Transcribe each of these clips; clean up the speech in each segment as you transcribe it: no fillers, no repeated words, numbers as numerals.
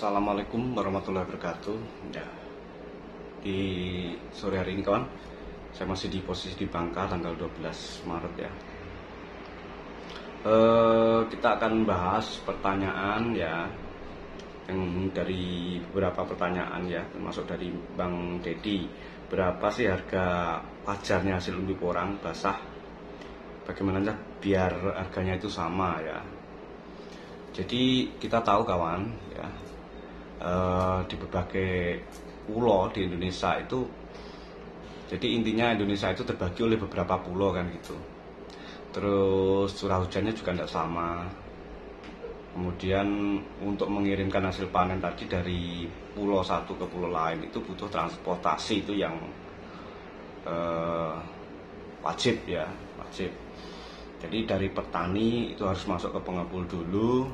Assalamualaikum warahmatullahi wabarakatuh. Ya, di sore hari ini kawan, saya masih di posisi di Bangka tanggal 12 Maret ya. Kita akan bahas pertanyaan ya, yang dari beberapa pertanyaan ya, termasuk dari Bang Dedi. Berapa sih harga wajarnya hasil umbi porang basah? Bagaimana biar harganya itu sama ya? Jadi kita tahu kawan ya, di berbagai pulau di Indonesia itu, jadi intinya Indonesia itu terbagi oleh beberapa pulau kan gitu. Terus curah hujannya juga tidak sama. Kemudian untuk mengirimkan hasil panen tadi dari pulau satu ke pulau lain itu butuh transportasi itu yang wajib ya, wajib. Jadi dari petani itu harus masuk ke pengepul dulu,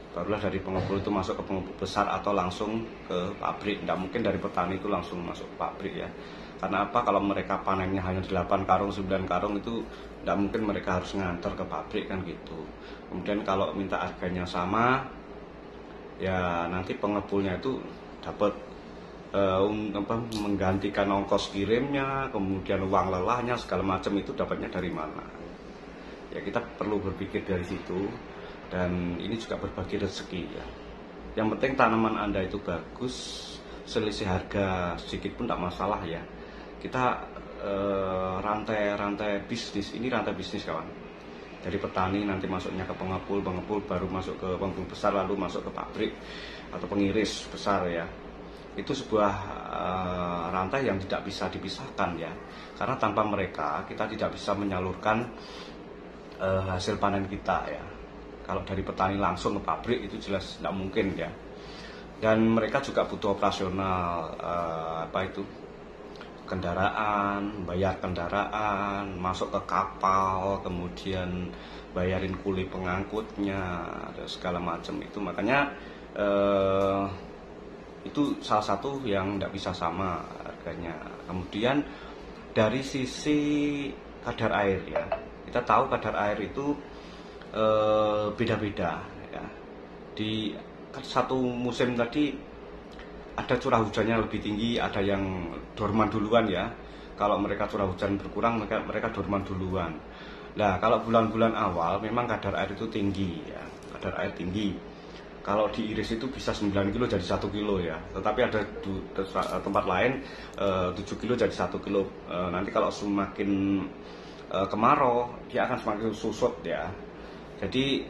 barulah dari pengepul itu masuk ke pengepul besar atau langsung ke pabrik. Tidak mungkin dari petani itu langsung masuk ke pabrik ya. Karena apa? Kalau mereka panennya hanya 8 karung, 9 karung itu tidak mungkin mereka harus ngantar ke pabrik kan gitu. Kemudian kalau minta harganya sama, ya nanti pengepulnya itu dapat menggantikan ongkos kirimnya, kemudian uang lelahnya segala macam itu dapatnya dari mana? Ya kita perlu berpikir dari situ. Dan ini juga berbagi rezeki ya. Yang penting tanaman Anda itu bagus, selisih harga sedikit pun tidak masalah ya. Kita rantai bisnis, ini rantai bisnis kawan. Dari petani nanti masuknya ke pengepul, pengepul baru masuk ke pengepul besar, lalu masuk ke pabrik atau pengiris besar ya. Itu sebuah rantai yang tidak bisa dipisahkan ya. Karena tanpa mereka kita tidak bisa menyalurkan hasil panen kita ya. Kalau dari petani langsung ke pabrik itu jelas tidak mungkin ya. Dan mereka juga butuh operasional kendaraan, bayar kendaraan, masuk ke kapal, kemudian bayarin kuli pengangkutnya, ada segala macam itu. Makanya itu salah satu yang tidak bisa sama harganya. Kemudian dari sisi kadar air ya, kita tahu kadar air itu beda-beda ya. Di satu musim tadi ada curah hujannya lebih tinggi, ada yang dorman duluan ya. Kalau mereka curah hujan berkurang, mereka dorman duluan. Nah, kalau bulan-bulan awal memang kadar air itu tinggi ya, kadar air tinggi. Kalau diiris itu bisa 9 kilo jadi 1 kilo ya. Tetapi ada tempat lain 7 kilo jadi 1 kilo. Nanti kalau semakin kemarau, dia akan semakin susut ya. Jadi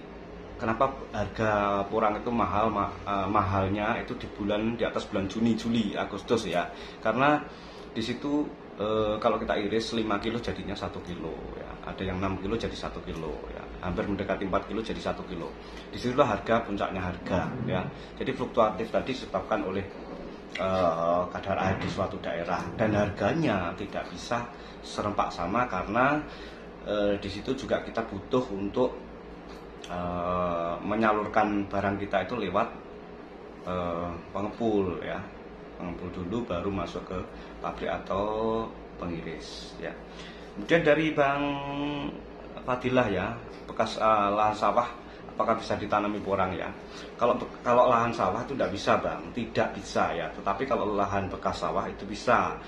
kenapa harga porang itu mahalnya itu di atas bulan Juni, Juli, Agustus ya. Karena di situ kalau kita iris 5 kilo jadinya 1 kilo ya. Ada yang 6 kilo jadi 1 kilo ya. Hampir mendekati 4 kilo jadi 1 kilo. Disitulah harga puncaknya harga ya. Jadi fluktuatif tadi disebabkan oleh kadar air di suatu daerah, dan harganya tidak bisa serempak sama karena di situ juga kita butuh untuk menyalurkan barang kita itu lewat pengepul ya. Pengepul dulu baru masuk ke pabrik atau pengiris ya. Kemudian dari Bang Fadilah ya, bekas lahan sawah apakah bisa ditanami porang ya? Kalau lahan sawah itu tidak bisa Bang, tidak bisa ya. Tetapi kalau lahan bekas sawah itu bisa.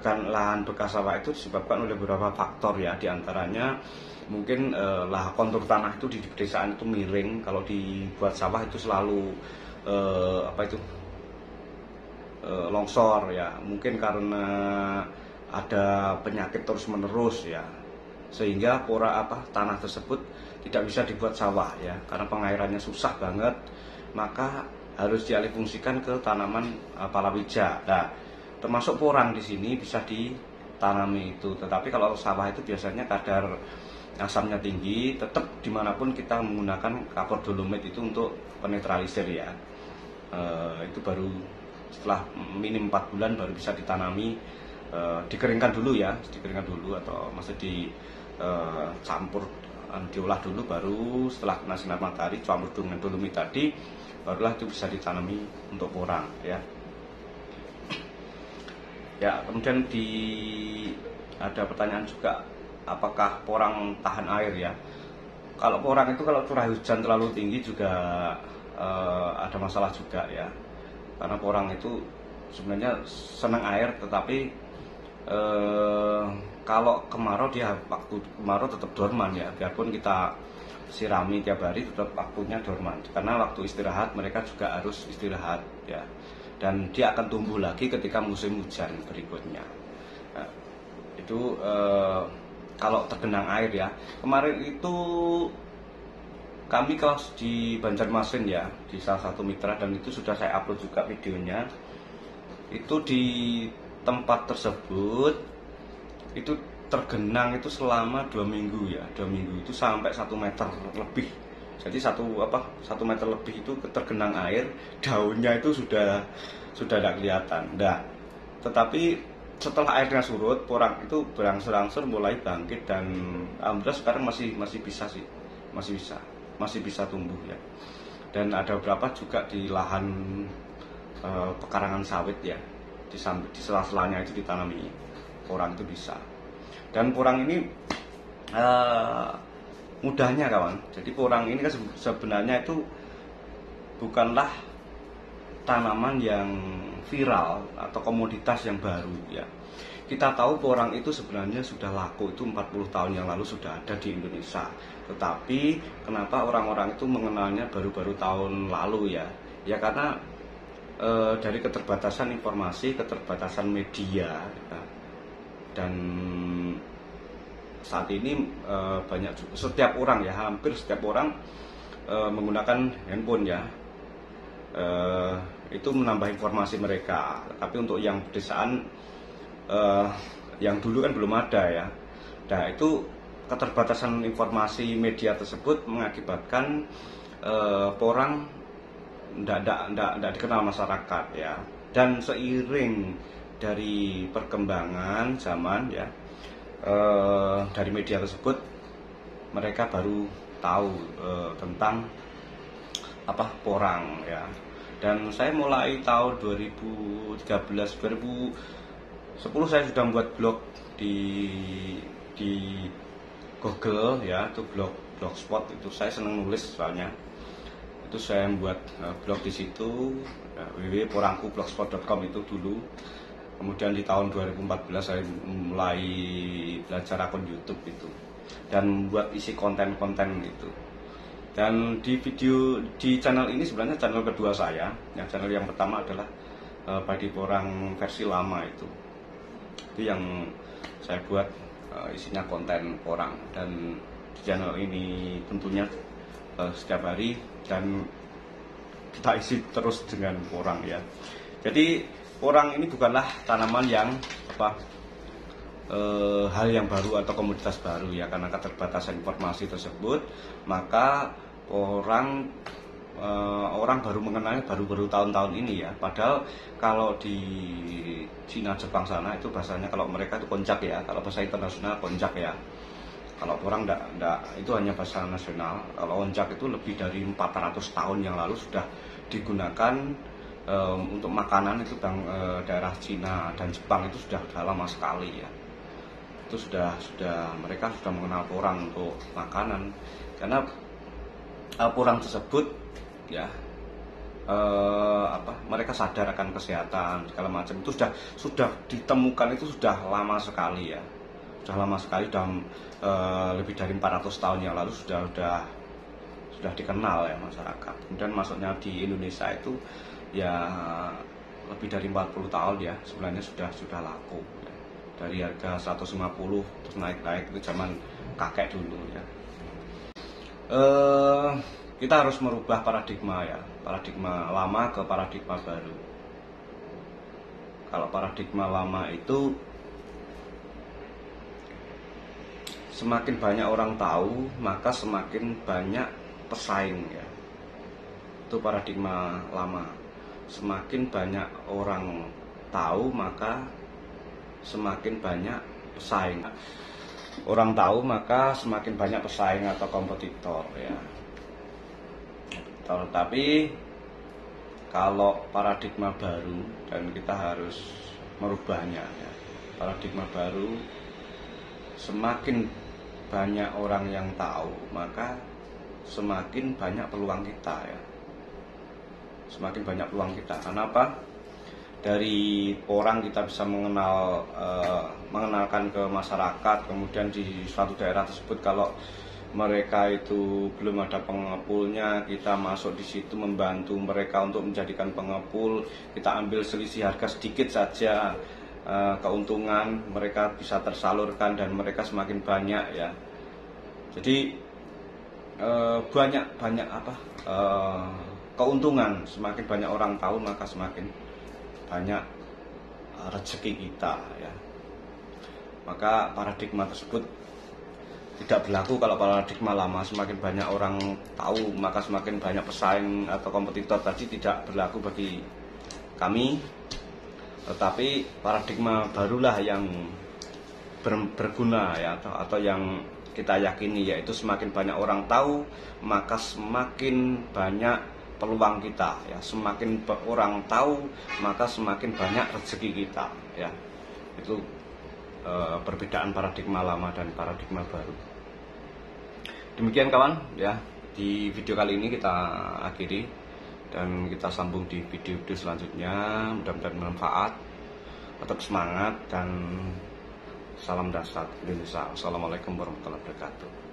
Lahan bekas sawah itu disebabkan oleh beberapa faktor ya, diantaranya mungkin kontur tanah itu di pedesaan itu miring. Kalau dibuat sawah itu selalu longsor ya, mungkin karena ada penyakit terus menerus ya, sehingga tanah tersebut tidak bisa dibuat sawah ya, karena pengairannya susah banget, maka harus dialihfungsikan ke tanaman palawija. Nah, termasuk porang di sini bisa ditanami itu. Tetapi kalau sawah itu biasanya kadar asamnya tinggi, tetap dimanapun kita menggunakan kapur dolomit itu untuk penetralisir ya. Itu baru setelah minim 4 bulan baru bisa ditanami. Dikeringkan dulu ya, dikeringkan dulu atau masih dicampur, diolah dulu, baru setelah kena sinar matahari campur dengan dolomit tadi, barulah itu bisa ditanami untuk porang ya. Ya, kemudian ada pertanyaan juga, apakah porang tahan air ya? Kalau porang itu kalau curah hujan terlalu tinggi juga ada masalah juga ya, karena porang itu sebenarnya senang air, tetapi kalau kemarau dia waktu kemarau tetap dorman ya, biarpun kita sirami tiap hari tetap waktunya dorman, karena waktu istirahat mereka juga harus istirahat ya, dan dia akan tumbuh lagi ketika musim hujan berikutnya. Nah, itu kalau tergenang air ya, kemarin itu kami kelas di Banjarmasin ya, di salah satu mitra, dan itu sudah saya upload juga videonya. Itu di tempat tersebut itu tergenang itu selama 2 minggu ya, 2 minggu itu sampai 1 meter lebih. Jadi 1 meter lebih itu tergenang air, daunnya itu sudah tidak kelihatan. Nah, tetapi setelah airnya surut, porang itu berangsur-angsur mulai bangkit, dan alhamdulillah sekarang masih bisa sih, masih bisa tumbuh ya. Dan ada beberapa juga di lahan pekarangan sawit ya, di sela-selanya itu ditanami porang, itu bisa. Dan porang ini mudahnya kawan, jadi porang ini kan sebenarnya itu bukanlah tanaman yang viral atau komoditas yang baru ya. Kita tahu porang itu sebenarnya sudah laku, itu 40 tahun yang lalu sudah ada di Indonesia. Tetapi kenapa orang-orang itu mengenalnya baru-baru tahun lalu ya? Ya karena dari keterbatasan informasi, keterbatasan media ya. Dan saat ini setiap orang ya, hampir setiap orang menggunakan handphone ya, itu menambah informasi mereka. Tapi untuk yang pedesaan, yang dulu kan belum ada ya. Nah, itu keterbatasan informasi media tersebut mengakibatkan porang tidak dikenal masyarakat ya. Dan seiring dari perkembangan zaman ya, dari media tersebut mereka baru tahu tentang porang ya. Dan saya mulai tahun 2013 2010 saya sudah membuat blog di Google ya, itu blogspot. Itu saya senang nulis soalnya. Itu saya membuat blog di situ, www.porangkublogspot.com itu dulu. Kemudian di tahun 2014 saya mulai belajar akun YouTube itu, dan buat isi konten-konten itu. Dan di channel ini sebenarnya channel kedua saya. Yang channel yang pertama adalah padi porang versi lama itu yang saya buat isinya konten porang. Dan di channel ini tentunya setiap hari, dan kita isi terus dengan porang ya. Jadi porang ini bukanlah tanaman yang hal yang baru atau komoditas baru ya, karena keterbatasan informasi tersebut, maka orang baru mengenalnya baru tahun-tahun ini ya. Padahal kalau di Cina, Jepang sana itu bahasanya, kalau mereka itu koncak ya, kalau bahasa internasional koncak ya. Kalau porang enggak, itu hanya bahasa nasional. Kalau koncak itu lebih dari 400 tahun yang lalu sudah digunakan untuk makanan. Itu daerah Cina dan Jepang itu sudah lama sekali ya. Itu sudah mereka sudah mengenal porang untuk makanan, karena porang tersebut ya mereka sadar akan kesehatan segala macam. Itu sudah ditemukan, itu sudah lama sekali ya, sudah lama sekali, dalam lebih dari 400 tahun yang lalu sudah dikenal ya masyarakat. Kemudian masuknya di Indonesia itu ya lebih dari 40 tahun ya, sebenarnya sudah laku ya. Dari harga 150 terus naik itu zaman kakek dulu ya. Kita harus merubah paradigma ya, paradigma lama ke paradigma baru. Kalau paradigma lama itu semakin banyak orang tahu, maka semakin banyak pesaing ya. Itu paradigma lama. Semakin banyak orang tahu, maka semakin banyak pesaing. Orang tahu, maka semakin banyak pesaing atau kompetitor ya. Tetapi kalau paradigma baru, dan kita harus merubahnya ya. Paradigma baru, semakin banyak orang yang tahu, maka semakin banyak peluang kita ya. semakin banyak peluang kita. Karena apa? Dari orang kita bisa mengenalkan ke masyarakat, kemudian di suatu daerah tersebut kalau mereka itu belum ada pengepulnya, kita masuk di situ membantu mereka untuk menjadikan pengepul, kita ambil selisih harga sedikit saja, keuntungan mereka bisa tersalurkan dan mereka semakin banyak ya. Jadi banyak keuntungan, semakin banyak orang tahu maka semakin banyak rezeki kita ya. Maka paradigma tersebut tidak berlaku kalau paradigma lama, semakin banyak orang tahu maka semakin banyak pesaing atau kompetitor tadi tidak berlaku bagi kami. Tetapi paradigma barulah yang berguna ya, atau yang kita yakini, yaitu semakin banyak orang tahu maka semakin banyak peluang kita ya, semakin orang tahu maka semakin banyak rezeki kita ya. Itu perbedaan paradigma lama dan paradigma baru. Demikian kawan ya, di video kali ini kita akhiri dan kita sambung di video-video selanjutnya. Mudah-mudahan bermanfaat. Tetap semangat dan salam dasar Indonesia. Assalamualaikum warahmatullahi wabarakatuh.